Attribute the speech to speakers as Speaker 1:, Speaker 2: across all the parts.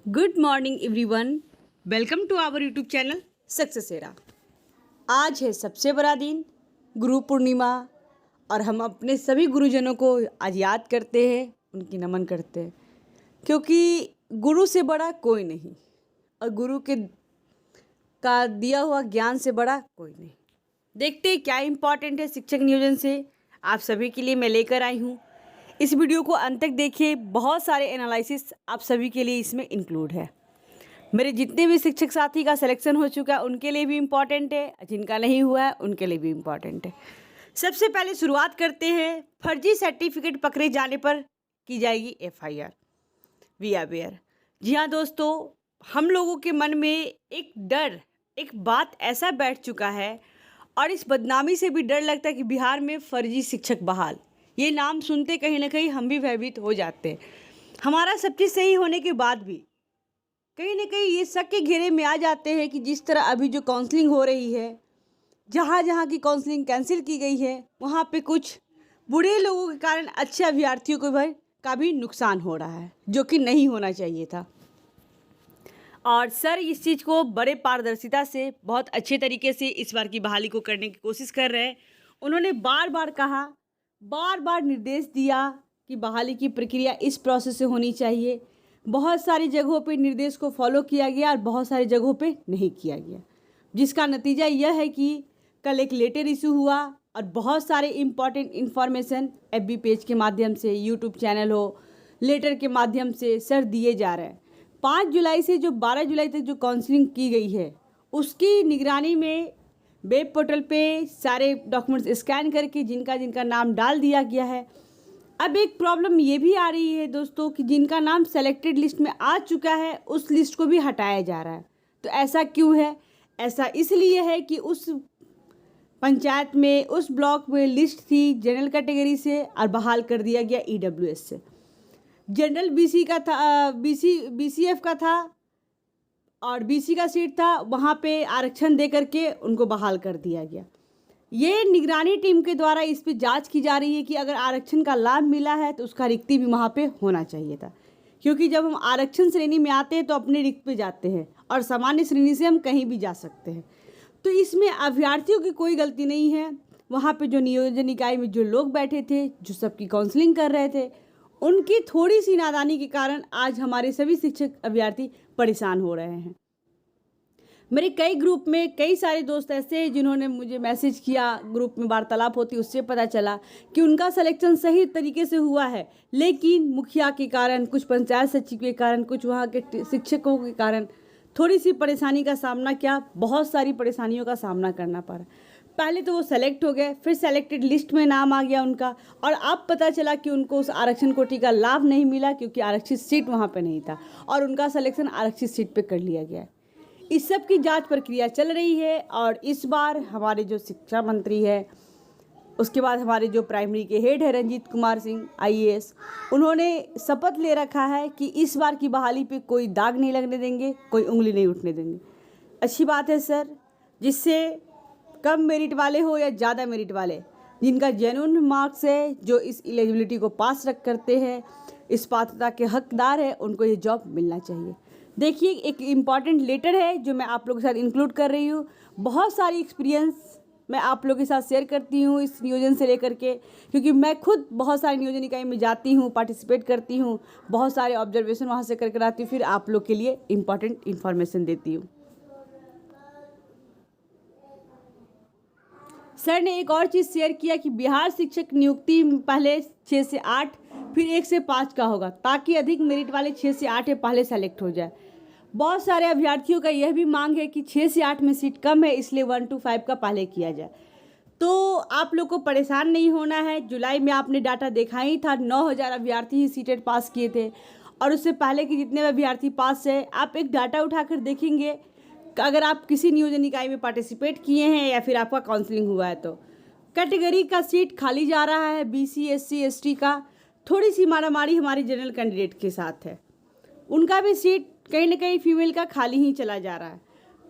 Speaker 1: Good morning everyone, welcome to our YouTube channel success era. आज है सबसे बड़ा दिन, गुरु पूर्णिमा, और हम अपने सभी गुरुजनों को आज याद करते हैं, उनकी नमन करते हैं, क्योंकि गुरु से बड़ा कोई नहीं और गुरु के का दिया हुआ ज्ञान से बड़ा कोई नहीं। देखते हैं क्या इम्पोर्टेंट है शिक्षक नियोजन से आप सभी के लिए मैं लेकर आई हूँ। इस वीडियो को अंत तक देखिए, बहुत सारे एनालिसिस आप सभी के लिए इसमें इंक्लूड है। मेरे जितने भी शिक्षक साथी का सिलेक्शन हो चुका है उनके लिए भी इम्पॉर्टेंट है, जिनका नहीं हुआ है उनके लिए भी इम्पॉर्टेंट है। सबसे पहले शुरुआत करते हैं, फर्जी सर्टिफिकेट पकड़े जाने पर की जाएगी FIR। We are aware. जी हाँ दोस्तों, हम लोगों के मन में एक डर, एक बात ऐसा बैठ चुका है और इस बदनामी से भी डर लगता है कि बिहार में फर्जी शिक्षक बहाल। ये नाम सुनते कहीं ना कहीं हम भी भयभीत हो जाते हैं। हमारा सब चीज़ सही होने के बाद भी कहीं ना कहीं ये शक के घेरे में आ जाते हैं कि जिस तरह अभी जो काउंसलिंग हो रही है, जहाँ जहाँ की काउंसलिंग कैंसिल की गई है, वहाँ पे कुछ बुरे लोगों के कारण अच्छे अभ्यर्थियों का भी नुकसान हो रहा है, जो कि नहीं होना चाहिए था। और सर इस चीज़ को बड़े पारदर्शिता से बहुत अच्छे तरीके से इस बार की बहाली को करने की कोशिश कर रहे हैं। उन्होंने बार बार कहा, बार बार निर्देश दिया कि बहाली की प्रक्रिया इस प्रोसेस से होनी चाहिए। बहुत सारी जगहों पे निर्देश को फॉलो किया गया और बहुत सारी जगहों पे नहीं किया गया, जिसका नतीजा यह है कि कल एक लेटर इशू हुआ और बहुत सारे इम्पॉर्टेंट इन्फॉर्मेशन FB पेज के माध्यम से, यूट्यूब चैनल हो, लेटर के माध्यम से सर दिए जा रहे हैं। 5 जुलाई से जो 12 जुलाई तक जो काउंसलिंग की गई है उसकी निगरानी में वेब पोर्टल पे सारे डॉक्यूमेंट्स स्कैन करके जिनका जिनका नाम डाल दिया गया है। अब एक प्रॉब्लम ये भी आ रही है दोस्तों कि जिनका नाम सेलेक्टेड लिस्ट में आ चुका है उस लिस्ट को भी हटाया जा रहा है। तो ऐसा क्यों है? ऐसा इसलिए है कि उस पंचायत में, उस ब्लॉक में लिस्ट थी जनरल कैटेगरी से और बहाल कर दिया गया EWS से। जनरल BC का था, BCF का था और BC का सीट था, वहाँ पे आरक्षण दे करके उनको बहाल कर दिया गया। ये निगरानी टीम के द्वारा इस पे जांच की जा रही है कि अगर आरक्षण का लाभ मिला है तो उसका रिक्ति भी वहाँ पे होना चाहिए था, क्योंकि जब हम आरक्षण श्रेणी में आते हैं तो अपने रिक्त पे जाते हैं और सामान्य श्रेणी से हम कहीं भी जा सकते हैं। तो इसमें अभ्यर्थियों की कोई गलती नहीं है। वहाँ पर जो नियोजन इकाई में जो लोग बैठे थे, जो सबकी काउंसलिंग कर रहे थे, उनकी थोड़ी सी नादानी के कारण आज हमारे सभी शिक्षक अभ्यर्थी परेशान हो रहे हैं। मेरे कई ग्रुप में कई सारे दोस्त ऐसे हैं जिन्होंने मुझे मैसेज किया, ग्रुप में वार्तालाप होती, उससे पता चला कि उनका सिलेक्शन सही तरीके से हुआ है, लेकिन मुखिया के कारण, कुछ पंचायत सचिव के कारण, कुछ वहाँ के शिक्षकों के कारण थोड़ी सी परेशानी का सामना किया, बहुत सारी परेशानियों का सामना करना पड़ा। पहले तो वो सेलेक्ट हो गए, फिर सेलेक्टेड लिस्ट में नाम आ गया उनका, और अब पता चला कि उनको उस आरक्षण कोटि का लाभ नहीं मिला क्योंकि आरक्षित सीट वहाँ पे नहीं था और उनका सिलेक्शन आरक्षित सीट पे कर लिया गया है। इस सब की जांच प्रक्रिया चल रही है और इस बार हमारे जो शिक्षा मंत्री है, उसके बाद हमारे जो प्राइमरी के हेड है रंजीत कुमार सिंह IAS, उन्होंने शपथ ले रखा है कि इस बार की बहाली पे कोई दाग नहीं लगने देंगे, कोई उंगली नहीं उठने देंगे। अच्छी बात है सर, जिससे कम मेरिट वाले हो या ज़्यादा मेरिट वाले, जिनका जेन्युइन मार्क्स है, जो इस एलिजिबिलिटी को पास करते हैं, इस पात्रता के हकदार है, उनको ये जॉब मिलना चाहिए। देखिए, एक इम्पॉर्टेंट लेटर है जो मैं आप लोगों के साथ इंक्लूड कर रही हूँ। बहुत सारी एक्सपीरियंस मैं आप लोगों के साथ शेयर करती हूँ इस नियोजन से लेकर के, क्योंकि मैं खुद बहुत सारी नियोजन इकाई में जाती हूँ, पार्टिसिपेट करती हूँ, बहुत सारे ऑब्जर्वेशन वहाँ से करके आती हूँ, फिर आप लोग के लिए इम्पॉर्टेंट इन्फॉर्मेशन देती हूँ। सर ने एक और चीज़ शेयर किया कि बिहार शिक्षक नियुक्ति पहले 6 से 8 फिर 1 से 5 का होगा, ताकि अधिक मेरिट वाले 6 से 8 पहले सेलेक्ट हो जाए। बहुत सारे अभ्यर्थियों का यह भी मांग है कि 6 से 8 में सीट कम है, इसलिए 1 to 5 का पहले किया जाए। तो आप लोग को परेशान नहीं होना है। जुलाई में आपने डाटा देखा ही था, 9000 अभ्यर्थी ही सीटेड पास किए थे, और उससे पहले के जितने अभ्यर्थी पास है, आप एक डाटा उठाकर देखेंगे अगर आप किसी नियोजन इकाई में पार्टिसिपेट किए हैं या फिर आपका काउंसलिंग हुआ है, तो कैटेगरी का सीट खाली जा रहा है। BC SC ST का थोड़ी सी मारामारी हमारी जनरल कैंडिडेट के साथ है, उनका भी सीट कहीं ना कहीं फीमेल का खाली ही चला जा रहा है।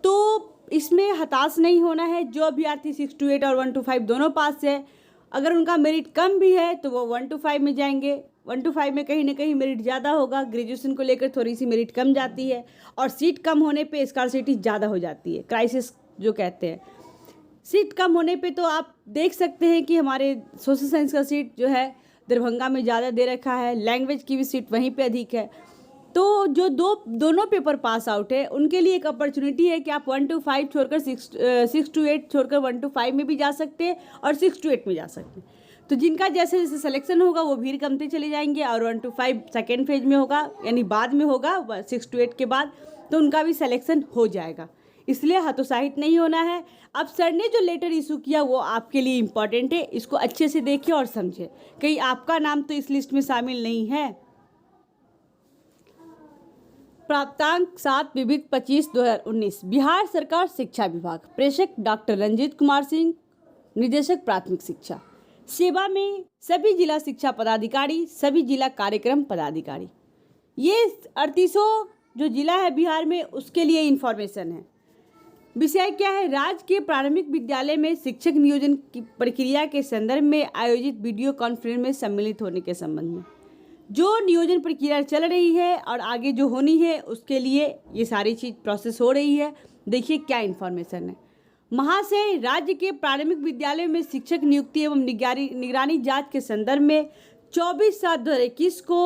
Speaker 1: तो इसमें हताश नहीं होना है। जो अभ्यर्थी 6 to 8 और 1 to 5 दोनों पास है, अगर उनका मेरिट कम भी है तो वो 1 to 5 में जाएंगे, 1 to 5 में कहीं ना कहीं मेरिट ज़्यादा होगा, ग्रेजुएशन को लेकर थोड़ी सी मेरिट कम जाती है, और सीट कम होने पे स्कार्सिटी ज़्यादा हो जाती है, क्राइसिस जो कहते हैं। सीट कम होने पे तो आप देख सकते हैं कि हमारे सोशल साइंस का सीट जो है दरभंगा में ज़्यादा दे रखा है, लैंग्वेज की भी सीट वहीं पे अधिक है। तो जो दोनों पेपर पास आउट है उनके लिए एक अपॉर्चुनिटी है कि आप 1 to 5 छोड़कर 6 to 8 छोड़कर 1 to 5 में भी जा सकते हैं और 6 to 8 में जा सकते हैं। तो जिनका जैसे जैसे सिलेक्शन होगा वो भीड़ कमते चले जाएंगे, और 1 to 5 सेकेंड फेज में होगा, यानी बाद में होगा 6 to 8 के बाद, तो उनका भी सिलेक्शन हो जाएगा। इसलिए हतोत्साहित नहीं होना है। अब सर ने जो लेटर इशू किया वो आपके लिए इम्पॉर्टेंट है, इसको अच्छे से देखिए और समझे, कहीं आपका नाम तो इस लिस्ट में शामिल नहीं है। प्राप्तांक 7 विविध 25/2019 बिहार सरकार शिक्षा विभाग, प्रेषक डॉक्टर रंजीत कुमार सिंह, निदेशक प्राथमिक शिक्षा। सेवा में सभी जिला शिक्षा पदाधिकारी, सभी जिला कार्यक्रम पदाधिकारी। ये 3800 जो जिला है बिहार में उसके लिए इन्फॉर्मेशन है। विषय क्या है? राज्य के प्राथमिक विद्यालय में शिक्षक नियोजन की प्रक्रिया के संदर्भ में आयोजित वीडियो कॉन्फ्रेंस में सम्मिलित होने के संबंध में जो नियोजन प्रक्रिया चल रही है और आगे जो होनी है उसके लिए ये सारी चीज़ प्रोसेस हो रही है। देखिए क्या इन्फॉर्मेशन है। महाशय, राज्य के प्राथमिक विद्यालय में शिक्षक नियुक्ति एवं निगरानी जांच के संदर्भ में 24/7/2021 को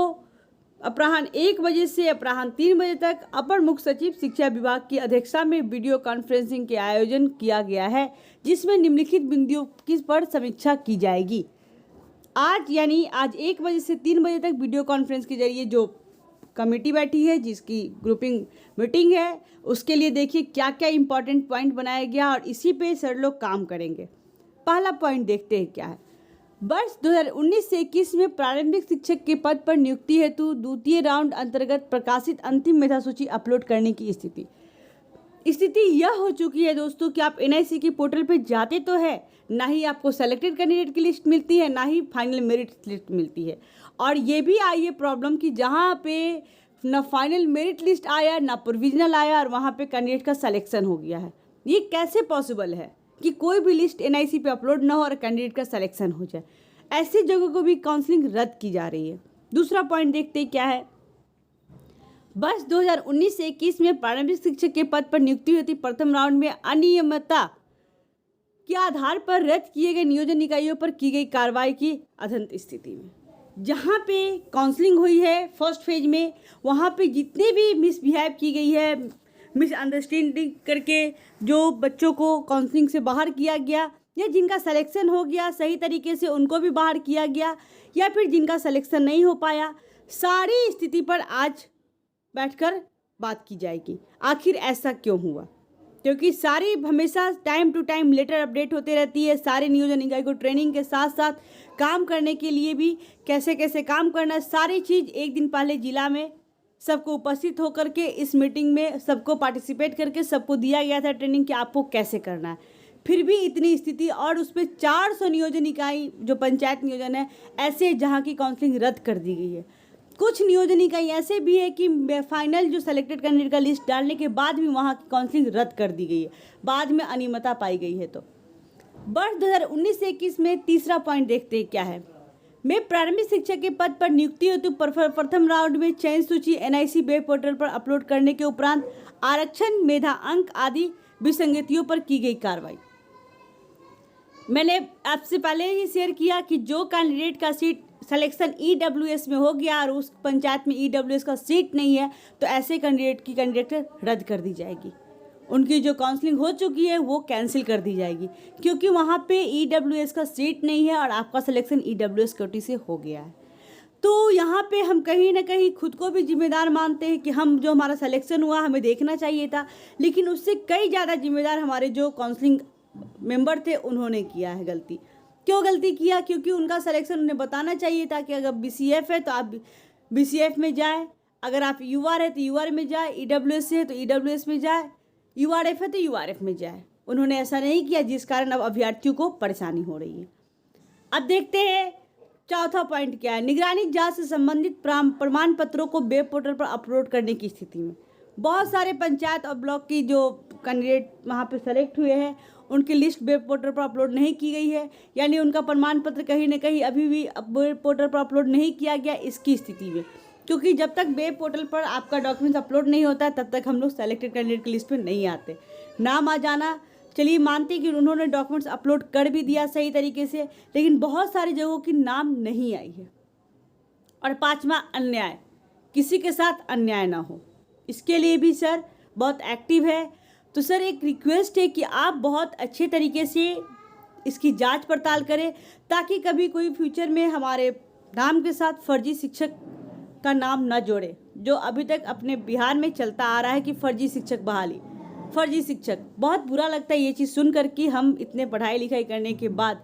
Speaker 1: अपराह्न 1 बजे से अपराह्न 3 बजे तक अपर मुख्य सचिव शिक्षा विभाग की अध्यक्षता में वीडियो कॉन्फ्रेंसिंग के आयोजन किया गया है, जिसमें निम्नलिखित बिंदुओं पर समीक्षा की जाएगी। आज यानी आज 1 बजे से 3 बजे तक वीडियो कॉन्फ्रेंस के जरिए जो कमेटी बैठी है, जिसकी ग्रुपिंग मीटिंग है, उसके लिए देखिए क्या क्या इंपॉर्टेंट पॉइंट बनाया गया और इसी पे सर लोग काम करेंगे। पहला पॉइंट देखते हैं क्या है। वर्ष 2019 से 21 में प्रारंभिक शिक्षक के पद पर नियुक्ति हेतु द्वितीय राउंड अंतर्गत प्रकाशित अंतिम मेधा सूची अपलोड करने की स्थिति यह हो चुकी है दोस्तों कि आप NIC के पोर्टल पे जाते तो है, ना ही आपको सेलेक्टेड कैंडिडेट की लिस्ट मिलती है, ना ही फाइनल मेरिट लिस्ट मिलती है। और ये भी आई है प्रॉब्लम कि जहाँ पे ना फाइनल मेरिट लिस्ट आया ना प्रोविजनल आया और वहाँ पे कैंडिडेट का सिलेक्शन हो गया है। ये कैसे पॉसिबल है कि कोई भी लिस्ट NIC पे अपलोड ना हो और कैंडिडेट का सिलेक्शन हो जाए? ऐसी जगह को भी काउंसलिंग रद्द की जा रही है। दूसरा पॉइंट देखते हैं क्या है। वर्ष 2019 से 21 में प्रारंभिक शिक्षक के पद पर नियुक्ति हुई थी। प्रथम राउंड में अनियमितता के आधार पर रद्द किए गए नियोजन इकाइयों पर की गई कार्रवाई की अधंत स्थिति में जहाँ पे काउंसलिंग हुई है फर्स्ट फेज में, वहाँ पे जितने भी मिसबिहेव की गई है, मिसअंडरस्टैंडिंग करके जो बच्चों को काउंसलिंग से बाहर किया गया, या जिनका सिलेक्शन हो गया सही तरीके से उनको भी बाहर किया गया, या फिर जिनका सिलेक्शन नहीं हो पाया, सारी स्थिति पर आज बैठकर बात की जाएगी। आखिर ऐसा क्यों हुआ? क्योंकि सारी हमेशा time to time letter update होते रहती है। सारे नियोजन इकाई को ट्रेनिंग के साथ साथ काम करने के लिए भी कैसे कैसे काम करना है, सारी चीज़ एक दिन पहले जिला में सबको उपस्थित होकर के इस मीटिंग में सबको पार्टिसिपेट करके सबको दिया गया था ट्रेनिंग कि आपको कैसे करना है। फिर भी इतनी स्थिति, और उस पर 400 नियोजन इकाई जो पंचायत नियोजन है ऐसे जहाँ की काउंसलिंग रद्द कर दी गई है। कुछ नियोजन इकाई ऐसे भी है कि फाइनल जो सेलेक्टेड कैंडिडेट का लिस्ट डालने के बाद भी वहाँ की काउंसलिंग रद्द कर दी गई है, बाद में अनियमितता पाई गई है। तो वर्ष 2019 से 21 में तीसरा पॉइंट देखते हैं क्या है। में प्रारंभिक शिक्षक के पद पर नियुक्ति हेतु प्रथम राउंड में चयन सूची NIC वेब पोर्टल पर अपलोड करने के उपरांत आरक्षण, मेधा अंक आदि विसंगतियों पर की गई कार्रवाई। मैंने आपसे पहले ही शेयर किया कि जो कैंडिडेट का सीट सिलेक्शन EWS में हो गया और उस पंचायत में EWS का सीट नहीं है, तो ऐसे कैंडिडेट की कैंडिडेट रद्द कर दी जाएगी। उनकी जो काउंसलिंग हो चुकी है वो कैंसिल कर दी जाएगी, क्योंकि वहाँ पे EWS का सीट नहीं है और आपका सिलेक्शन EWS कोटी से हो गया है। तो यहाँ पे हम कहीं ना कहीं खुद को भी जिम्मेदार मानते हैं कि हम जो हमारा सिलेक्शन हुआ हमें देखना चाहिए था, लेकिन उससे कई ज़्यादा जिम्मेदार हमारे जो काउंसलिंग मेंबर थे उन्होंने किया है गलती। क्यों गलती किया? क्योंकि उनका सिलेक्शन उन्हें बताना चाहिए था कि अगर BCF है तो आप BCF में जाए, अगर आप UR है तो UR में जाए, EWS है तो EWS में जाए, URF है तो URF में जाए। उन्होंने ऐसा नहीं किया, जिस कारण अब अभ्यर्थियों को परेशानी हो रही है। अब देखते हैं चौथा पॉइंट क्या है। निगरानी जांच से संबंधित प्रमाण पत्रों को वेब पोर्टल पर अपलोड करने की स्थिति में बहुत सारे पंचायत और ब्लॉक की जो कैंडिडेट वहाँ पे सेलेक्ट हुए हैं उनकी लिस्ट वेब पोर्टल पर अपलोड नहीं की गई है, यानी उनका प्रमाण पत्र कहीं ना कहीं अभी भी वेब पोर्टल पर अपलोड नहीं किया गया इसकी स्थिति में, क्योंकि जब तक वेब पोर्टल पर आपका डॉक्यूमेंट्स अपलोड नहीं होता है तब तक हम लोग सेलेक्टेड कैंडिडेट की लिस्ट में नहीं आते। नाम आ जाना चलिए मानते कि उन्होंने डॉक्यूमेंट्स अपलोड कर भी दिया सही तरीके से, लेकिन बहुत सारी जगहों की नाम नहीं आई है। और पांचवा, अन्याय, किसी के साथ अन्याय ना हो, इसके लिए भी सर बहुत एक्टिव है। तो सर एक रिक्वेस्ट है कि आप बहुत अच्छे तरीके से इसकी जांच पड़ताल करें, ताकि कभी कोई फ्यूचर में हमारे नाम के साथ फर्जी शिक्षक का नाम न जोड़े, जो अभी तक अपने बिहार में चलता आ रहा है कि फर्जी शिक्षक बहाली, फर्जी शिक्षक। बहुत बुरा लगता है ये चीज़ सुनकर कि हम इतने पढ़ाई लिखाई करने के बाद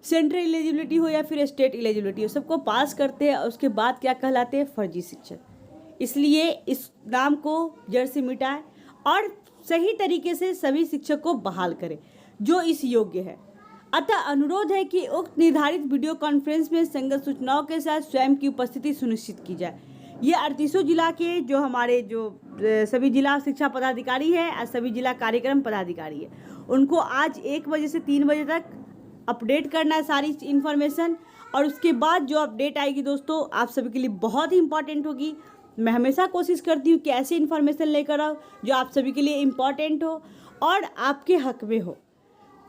Speaker 1: सेंट्रल एलिजिबिलिटी हो या फिर स्टेट एलिजिबिलिटी हो, सबको पास करते हैं और उसके बाद क्या कहलाते हैं, फर्जी शिक्षक। इसलिए इस नाम को जड़ से मिटाएं और सही तरीके से सभी शिक्षक को बहाल करें जो इस योग्य है। अतः अनुरोध है कि उक्त निर्धारित वीडियो कॉन्फ्रेंस में संगत सूचनाओं के साथ स्वयं की उपस्थिति सुनिश्चित की जाए। ये 38 जिला के जो हमारे जो सभी जिला शिक्षा पदाधिकारी है और सभी जिला कार्यक्रम पदाधिकारी है, उनको आज 1 बजे से 3 बजे तक अपडेट करना है सारी इन्फॉर्मेशन। और उसके बाद जो अपडेट आएगी दोस्तों आप सभी के लिए बहुत ही इंपॉर्टेंट होगी। मैं हमेशा कोशिश करती हूँ कि ऐसी इन्फॉर्मेशन लेकर आओ जो आप सभी के लिए इम्पॉर्टेंट हो और आपके हक में हो।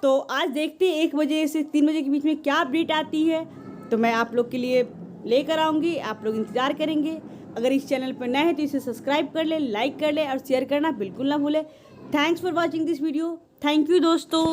Speaker 1: तो आज देखते हैं 1 बजे से 3 बजे के बीच में क्या अपडेट आती है, तो मैं आप लोग के लिए लेकर आऊँगी, आप लोग इंतज़ार करेंगे। अगर इस चैनल पर नए हैं तो इसे सब्सक्राइब कर ले, लाइक कर ले और शेयर करना बिल्कुल ना भूले। Thanks for watching this video. Thank you दोस्तों।